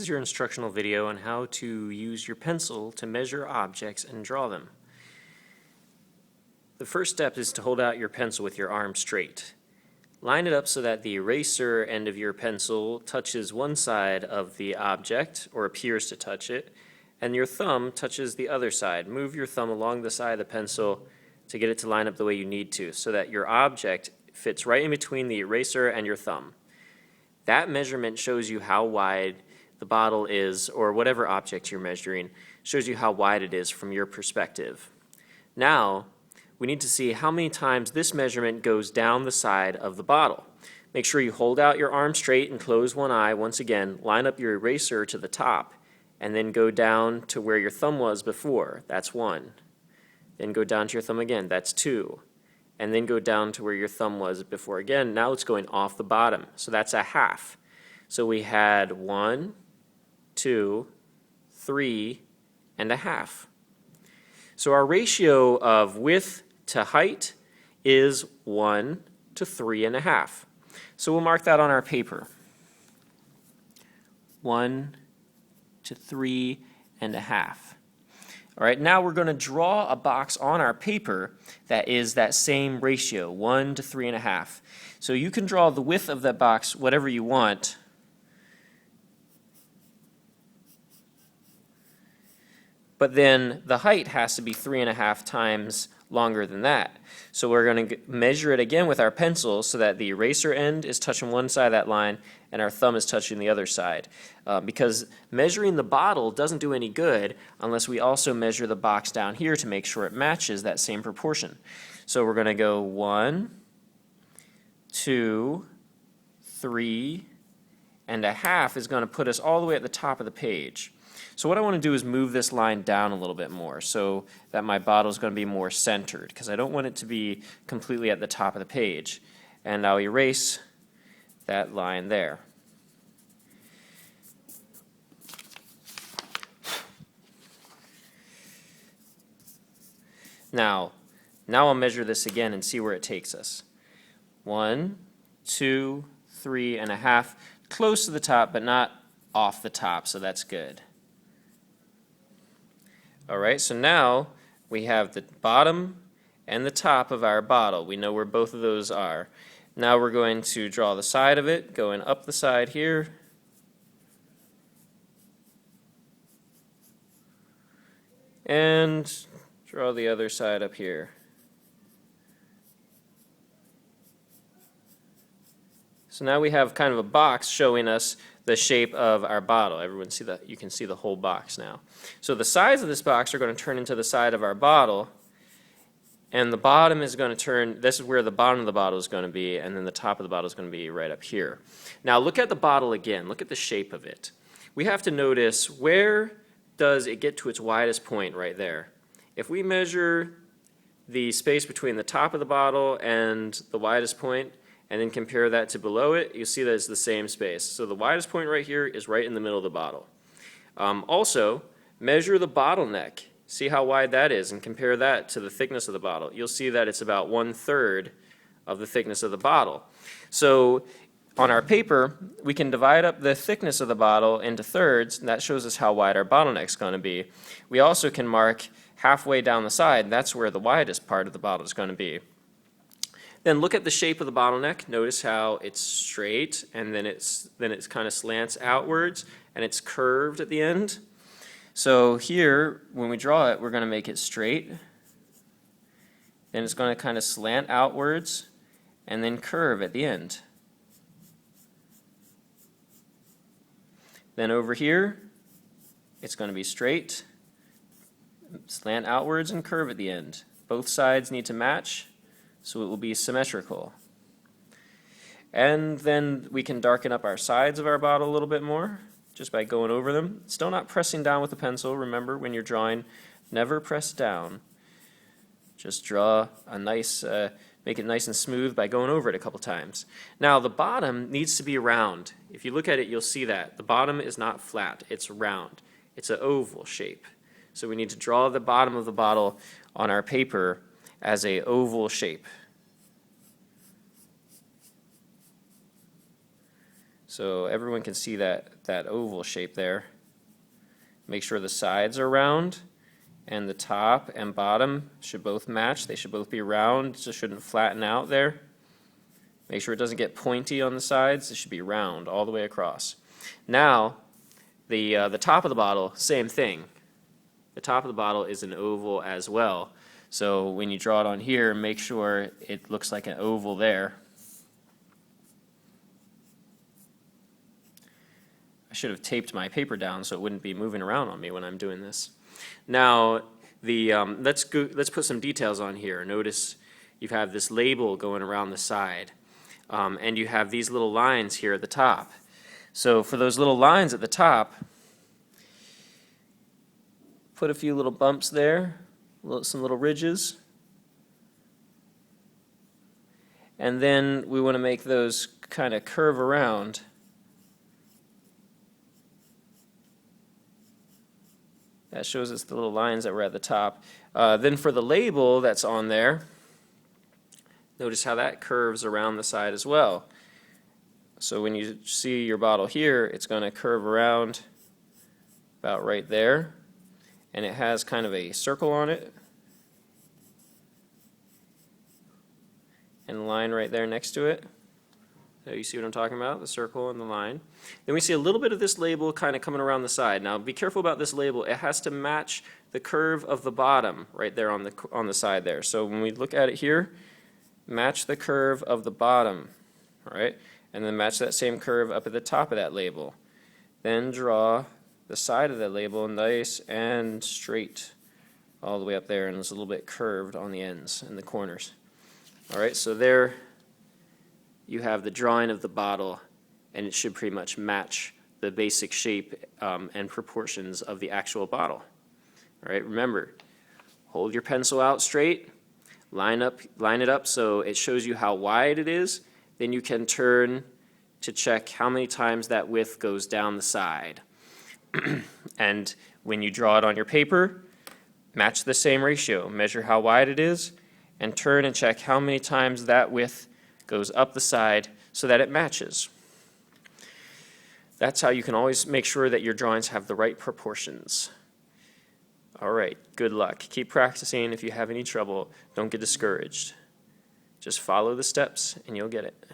This is your instructional video on how to use your pencil to measure objects and draw them. The first step is to hold out your pencil with your arm straight. Line it up so that the eraser end of your pencil touches one side of the object, or appears to touch it, and your thumb touches the other side. Move your thumb along the side of the pencil to get it to line up the way you need to, so that your object fits right in between the eraser and your thumb. That measurement shows you how wide the bottle is, or whatever object you're measuring, shows you how wide it is from your perspective. Now, we need to see how many times this measurement goes down the side of the bottle. Make sure you hold out your arm straight and close one eye. Once again, line up your eraser to the top, and then go down to where your thumb was before. That's 1. Then go down to your thumb again. That's 2. And then go down to where your thumb was before again. Now it's going off the bottom. So that's a half. So we had 1, 2, 3, and a half. So our ratio of width to height is 1 to 3.5. So we'll mark that on our paper. 1 to 3.5. All right, now we're going to draw a box on our paper that is that same ratio, 1 to 3.5. So you can draw the width of that box whatever you want. But then the height has to be 3.5 times longer than that. So we're going to measure it again with our pencil so that the eraser end is touching one side of that line and our thumb is touching the other side. Because measuring the bottle doesn't do any good unless we also measure the box down here to make sure it matches that same proportion. So we're going to go 1, 2, 3.5 is going to put us all the way at the top of the page. So what I want to do is move this line down a little bit more so that my bottle is going to be more centered, because I don't want it to be completely at the top of the page. And I'll erase that line there. Now I'll measure this again and see where it takes us. 1, 2, 3.5, close to the top but not off the top, so that's good. All right, so now we have the bottom and the top of our bottle. We know where both of those are. Now we're going to draw the side of it, going up the side here. And draw the other side up here. So now we have kind of a box showing us the shape of our bottle. Everyone see that? You can see the whole box now. So the sides of this box are going to turn into the side of our bottle, and the bottom is going to turn, this is where the bottom of the bottle is going to be, and then the top of the bottle is going to be right up here. Now look at the bottle again. Look at the shape of it. We have to notice, where does it get to its widest point right there? If we measure the space between the top of the bottle and the widest point, and then compare that to below it, you see that it's the same space. So the widest point right here is right in the middle of the bottle. Also, measure the bottleneck. See how wide that is and compare that to the thickness of the bottle. You'll see that it's about 1/3 of the thickness of the bottle. So on our paper, we can divide up the thickness of the bottle into thirds, and that shows us how wide our bottleneck is going to be. We also can mark halfway down the side, and that's where the widest part of the bottle is going to be. Then look at the shape of the bottleneck. Notice how it's straight, and then it's kind of slants outwards, and it's curved at the end. So here, when we draw it, we're going to make it straight. Then it's going to kind of slant outwards, and then curve at the end. Then over here, it's going to be straight, slant outwards, and curve at the end. Both sides need to match, so it will be symmetrical. And then we can darken up our sides of our bottle a little bit more just by going over them. Still not pressing down with the pencil. Remember, when you're drawing, never press down. Just draw a nice, make it nice and smooth by going over it a couple times. Now the bottom needs to be round. If you look at it, you'll see that. The bottom is not flat, it's round. It's an oval shape. So we need to draw the bottom of the bottle on our paper as an oval shape. So everyone can see that oval shape there. Make sure the sides are round, and the top and bottom should both match. They should both be round, just shouldn't flatten out there. Make sure it doesn't get pointy on the sides. It should be round all the way across. Now, the top of the bottle, same thing. The top of the bottle is an oval as well. So when you draw it on here, make sure it looks like an oval there. I should have taped my paper down so it wouldn't be moving around on me when I'm doing this. Now, let's put some details on here. Notice you have this label going around the side, and you have these little lines here at the top. So for those little lines at the top, put a few little bumps there, some little ridges, and then we want to make those kind of curve around. That shows us the little lines that were at the top. Then for the label that's on there, notice how that curves around the side as well. So when you see your bottle here, it's going to curve around about right there. And it has kind of a circle on it. And a line right there next to it. So you see what I'm talking about? The circle and the line. Then we see a little bit of this label kind of coming around the side. Now be careful about this label. It has to match the curve of the bottom right there on the side there. So when we look at it here, match the curve of the bottom, all right? And then match that same curve up at the top of that label. Then draw the side of that label nice and straight all the way up there, and it's a little bit curved on the ends and the corners. All right, so there you have the drawing of the bottle, and it should pretty much match the basic shape and proportions of the actual bottle. All right, remember, hold your pencil out straight, line it up so it shows you how wide it is. Then you can turn to check how many times that width goes down the side. And when you draw it on your paper, match the same ratio. Measure how wide it is, and turn and check how many times that width goes up the side so that it matches. That's how you can always make sure that your drawings have the right proportions. All right, good luck. Keep practicing. If you have any trouble, don't get discouraged. Just follow the steps and you'll get it.